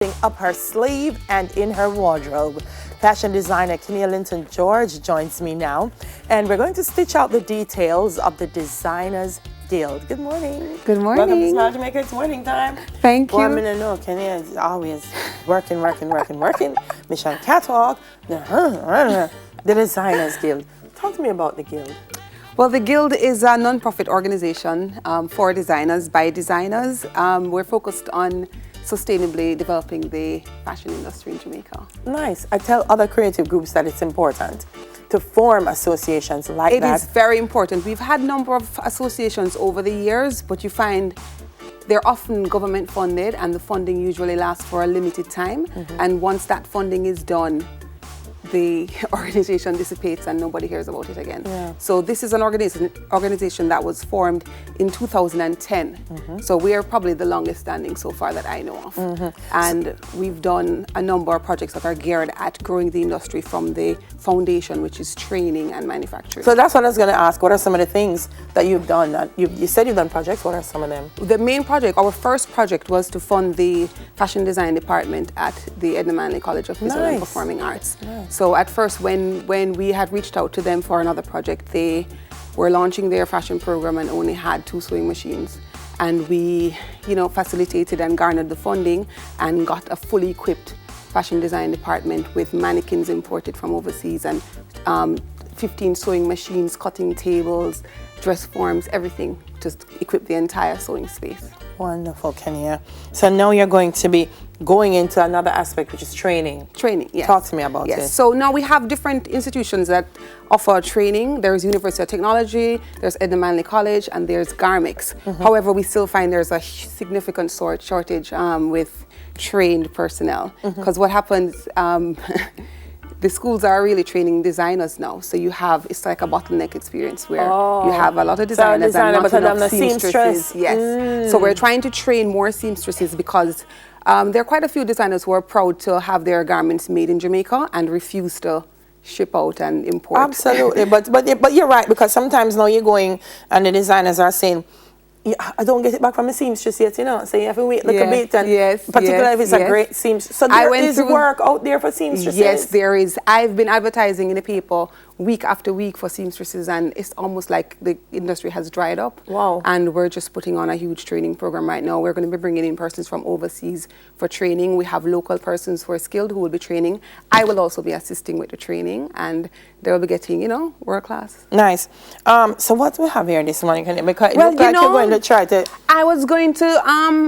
up her sleeve and in her wardrobe. Fashion designer Kenia Linton George joins me now, and we're going to stitch out the details of the Designers Guild. Good morning. Good morning. Welcome to Smile Jamaica. It's morning time. Thank you. 1 minute, no, Kenia is always working. Mission Catwalk, the Designers Guild. Talk to me about the Guild. Well, the Guild is a non-profit organization for designers, by designers. We're focused on sustainably developing the fashion industry in Jamaica. Nice. I tell other creative groups that it's important to form associations like that. It is very important. We've had a number of associations over the years, but you find they're often government funded, and the funding usually lasts for a limited time. And once that funding is done, the organization dissipates and nobody hears about it again. Yeah. So this is an organization that was formed in 2010. So we are probably the longest standing so far that I know of. And we've done a number of projects that are geared at growing the industry from the foundation, which is training and manufacturing. So that's what I was going to ask. What are some of the things that you've done? You said you've done projects. What are some of them? The main project, our first project, was to fund the fashion design department at the Edna Manley College of Visual and Performing Arts. So at first, when we had reached out to them for another project, they were launching their fashion program and only had 2 sewing machines. And we, facilitated and garnered the funding and got a fully equipped fashion design department with mannequins imported from overseas and 15 sewing machines, cutting tables, dress forms, everything to equip the entire sewing space. Wonderful, Kenia. So now you're going to be going into another aspect, which is training. Training, yes. Talk to me about it. So now we have different institutions that offer training. There's University of Technology, there's Edna Manley College, and there's Garmix. However, we still find there's a significant shortage with trained personnel. Because what happens, the schools are really training designers now. So it's like a bottleneck experience where you have a lot of designers and not enough seamstresses. Yes. So we're trying to train more seamstresses because there are quite a few designers who are proud to have their garments made in Jamaica and refuse to ship out and import. Absolutely. but you're right, because sometimes now you're going and the designers are saying, I don't get it back from the seamstress yet, so you have to wait a little bit, and particularly if it's a great seamstress. So there is work out there for seamstresses. Yes, there is. I've been advertising in the paper week after week for seamstresses, and it's almost like the industry has dried up. Wow. And we're just putting on a huge training program right now. We're going to be bringing in persons from overseas for training. We have local persons who are skilled who will be training. I will also be assisting with the training, and they'll be getting, world class. Nice. So what do we have here this morning? Because it looks like you're going to try to... I was going to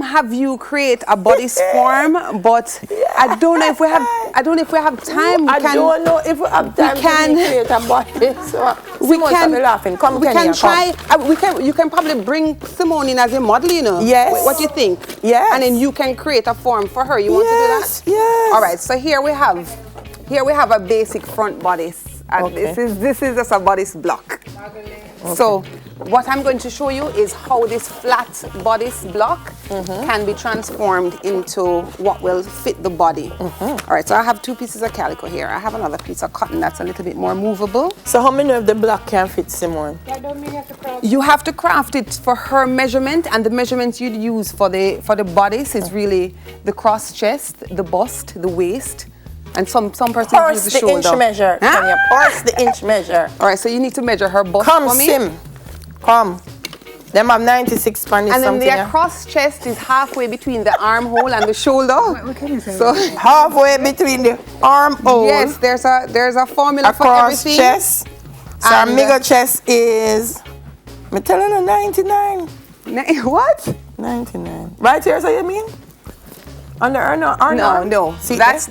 have you create a bodice form, but I don't know if we have. I don't know if we have time. I don't know if we have time to create a bodice. We can. Laughing. We can try. You can probably bring Simone in as a model. Yes. What do you think? Yes. And then you can create a form for her. You want to do that? Yes. All right. So here we have a basic front bodice. And this is just a bodice block. Okay. So what I'm going to show you is how this flat bodice block can be transformed into what will fit the body. All right, so I have 2 pieces of calico here. I have another piece of cotton that's a little bit more movable. So how many of the block can fit, Simone? That don't mean you have to craft. You have to craft it for her measurement, and the measurements you'd use for the bodice is really the cross chest, the bust, the waist. And some persons use the shoulder. Inch measure. Huh? Parse the inch measure. All right, so you need to measure her bust for me. Sim. Come. Them have 96 pounds. And then the cross chest is halfway between the armhole and the shoulder. What can you say? So halfway between the armhole. Yes, there's a formula for everything. Chest. So our mega chest is, I'm telling you, 99. What? 99. Right here, so you mean? Under her, no. See, that's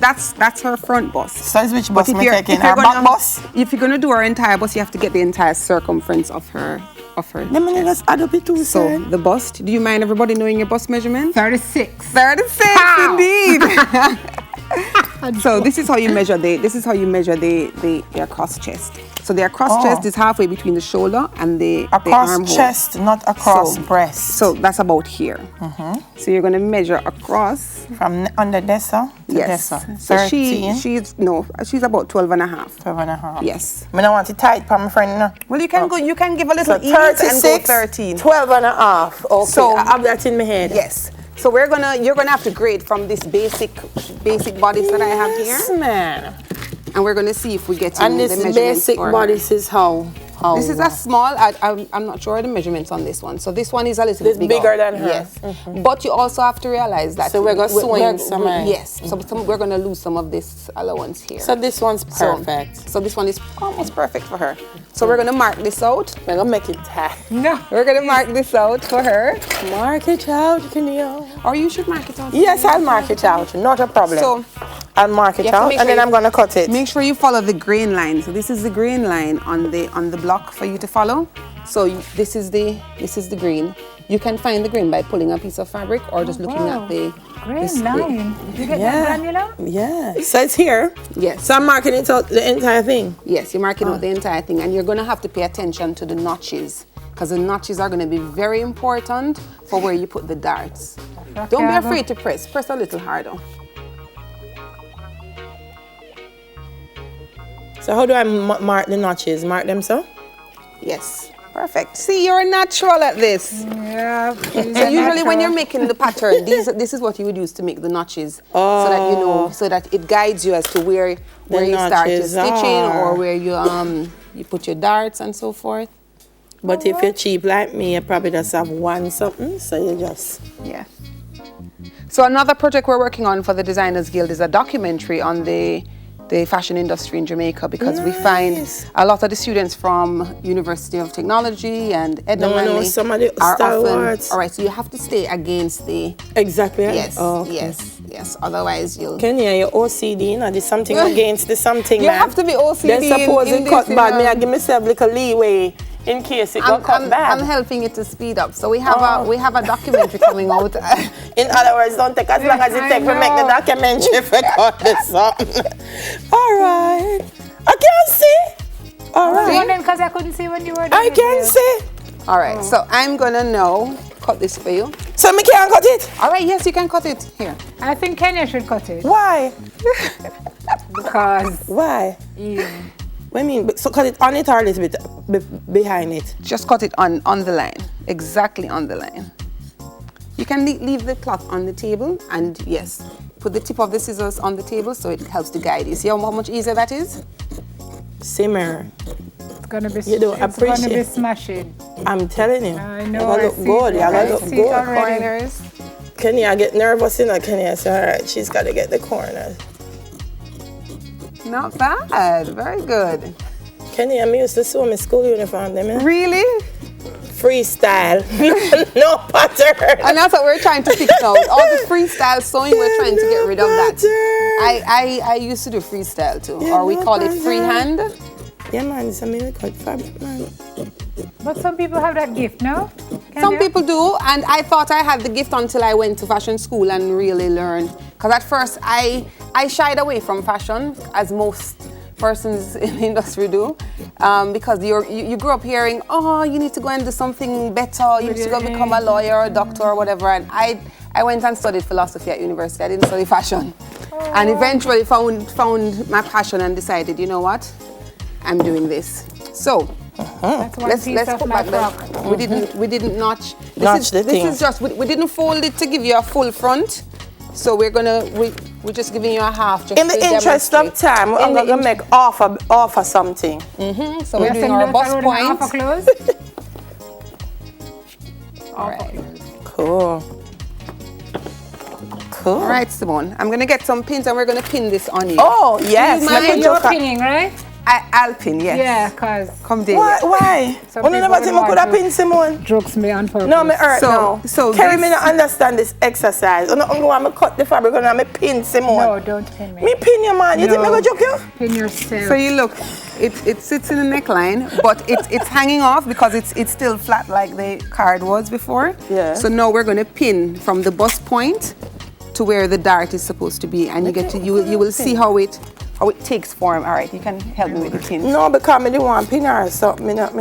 her front bust. So it's which bust me taking? Her back bust? If you're gonna do her entire bust, you have to get the entire circumference of her. Let me just add up it too. So the bust. Do you mind everybody knowing your bust measurement? 36. 36, indeed. So this is how you measure your cross chest. So their cross chest is halfway between the shoulder and the armhole. Across chest, not across breast. So that's about here. So you're going to measure across. From under Dessa to Dessa. So 13. she's about 12 and a half. 12 and a half. Yes. I don't want it tight for my friend. No. Well, you can give a little ease 36, and go 13. 12 and a half. Okay, so I have that in my head. Yes. So you're gonna have to grade from this basic bodice that I have here. Yes, man. And we're gonna see if we get to and the this measurements basic for bodice her. is how this is a small. I'm not sure the measurements on this one. So this one is a little bit bigger than her. Yes, but you also have to realize that. So we're gonna swing some. Yes, so we're gonna lose some of this allowance here. So this one's perfect. So this one is almost perfect for her. So we're gonna mark this out. We're gonna make it tight. No, we're gonna mark this out for her. Mark it out, Kenya. Or you should mark it out. Yes, I'll mark it out. Not a problem. So I'll mark it out, and then I'm gonna cut it. Make sure you follow the grain line. So this is the grain line on the block for you to follow. So this is the grain. You can find the grain by pulling a piece of fabric or just looking at the grain line. Did you get that granular? Yeah. So it's here. Yes. So I'm marking it out the entire thing. Yes, you're marking out the entire thing, and you're gonna have to pay attention to the notches because the notches are gonna be very important for where you put the darts. Don't be afraid to press. Press a little harder. So how do I mark the notches? Mark them so? Yes. Perfect. See, you're natural at this. Yeah. So usually when you're making the pattern, this is what you would use to make the notches. So that you know, so that it guides you as to where you start your stitching or where you put your darts and so forth. But if you're cheap like me, you probably just have one something, so you just... Yeah. So another project we're working on for the Designers Guild is a documentary on the fashion industry in Jamaica, because we find a lot of the students from University of Technology and Edna Manley some of the are stalwarts. often, all right, so you have to stay against the... Exactly. Yes, okay. yes, otherwise you'll... Kenya, you're OCD, there's something against the something, you man. have to be OCD. Then suppose in it cut this, bad, I give myself like a leeway in case it got cut bad. I'm helping it to speed up. So we have a documentary coming out. In other words, don't take as long as it takes to make the documentary for cut this up. All right. I can see. All right. Because I couldn't see when you were doing I can see. All right. So I'm gonna now cut this for you. So me can't cut it? All right. Yes, you can cut it. Here. I think Kenya should cut it. Why? Because... Why? Yeah. What I mean, so cut it on it or a little bit behind it? Just cut it on the line, exactly on the line. You can leave the cloth on the table, and yes, put the tip of the scissors on the table so it helps to guide you. See how much easier that is? Simmer. It's gonna be. You don't it's gonna appreciate. Be smashing. I'm telling you. I know. You gotta look good. You gotta look good. Corners. Kenny, I get nervous, Kenny. I say, all right, she's got to get the corners. Not bad. Very good. Kenny, I'm used to sew my school uniform, them. Really? Freestyle. No pattern. And that's what we're trying to fix now. All the freestyle sewing, we're trying to get rid of that. I used to do freestyle too, or we call it freehand. Yeah, man, it's a miracle fabric, man. But some people have that gift, no? Some people do, and I thought I had the gift until I went to fashion school and really learned. Because at first I shied away from fashion, as most persons in the industry do, because you grew up hearing, oh, you need to go and do something better, you need to go become a lawyer or a doctor or whatever. And I went and studied philosophy at university. I didn't study fashion, and eventually found my passion and decided, you know what, I'm doing this. So. Let's put back the, we didn't notch. This is just we didn't fold it to give you a full front. So we're just giving you a half. Just in the interest of time, I'm gonna make offer something. So we're doing our bust point. All right. Cool. All right, Simone. I'm gonna get some pins and we're gonna pin this on you. Oh yes, you're pinning, right? I'll pin, yes. Yeah, cause come there. Why? When never think I could have pin Simone. Jokes me on purpose. No, me hurt now. So Kerry, me not understand this exercise. I'm going to cut the fabric and I'm pin Simone. No, don't pin me. Me pin you, man. You think me go joke you? Pin yourself. So you look, it sits in the neckline, but it's hanging off because it's still flat like the card was before. Yeah. So now we're going to pin from the bust point to where the dart is supposed to be, and you will see how it takes form. All right, you can help me with the pin. No, because I don't want pin her, so me not.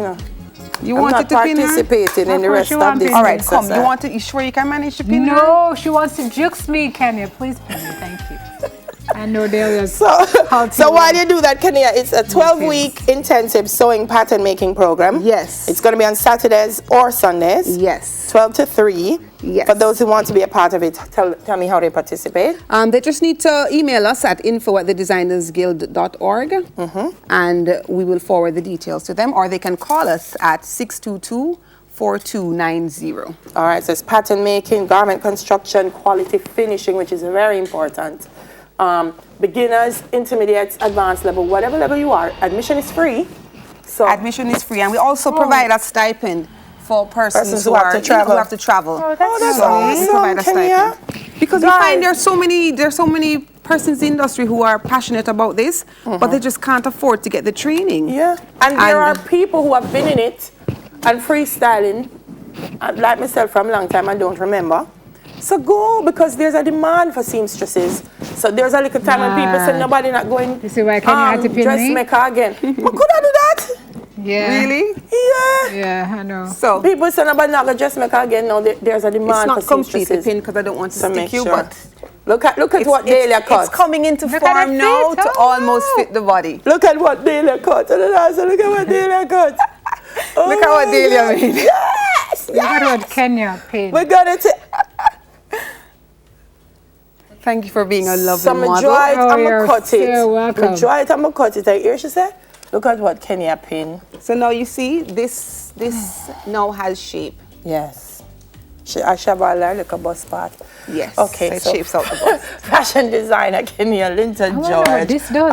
You want it to pin her? I'm not participating in the rest of this. All right, come. You want to? You sure you can manage to pin her? No, she wants to jukes me, Kenya. Please pin me, thank you. I know there is. So why do you do that, Kenya? It's a 12-week intensive sewing pattern making program. Yes. It's going to be on Saturdays or Sundays. Yes. 12 to 3. Yes. For those who want to be a part of it, tell me how they participate. They just need to email us at info@thedesignersguild.org, and we will forward the details to them, or they can call us at 622-4290. All right, so it's pattern making, garment construction, quality finishing, which is very important. Beginners, intermediates, advanced level, whatever level you are, admission is free. So admission is free, and we also provide a stipend for persons who have to travel. Oh, that's awesome. We provide a stipend. Because we find there's so many persons in the industry who are passionate about this, but they just can't afford to get the training. Yeah, and there are people who have been in it and freestyling, like myself from a long time, I don't remember. So go, because there's a demand for seamstresses. So there's a little time when people say nobody not going you see why can you have to pin dressmaker again. But could I do that? Yeah. Really? Yeah. Yeah, I know. So people say nobody not going to dressmaker again. No, there's a demand for seamstresses. It's not completely pinned because I don't want to stick you, but look at what Delia cut. It's coming into form now to almost fit the body. Look at what Delia cut. Look at what Delia cut. Look at what Delia made. Yes! Look at what Kenya paid. We got it. Thank you for being a lovely model. So I dry it, I'm cut it. So welcome. I dry it, I'm cut it. I hear she say, look at what Kenya pinned. So now you see, this now has shape. Yes. I shall like a bus part. Yes. Okay, so it shapes out the bus. Fashion designer Kenya Linton George. What this does.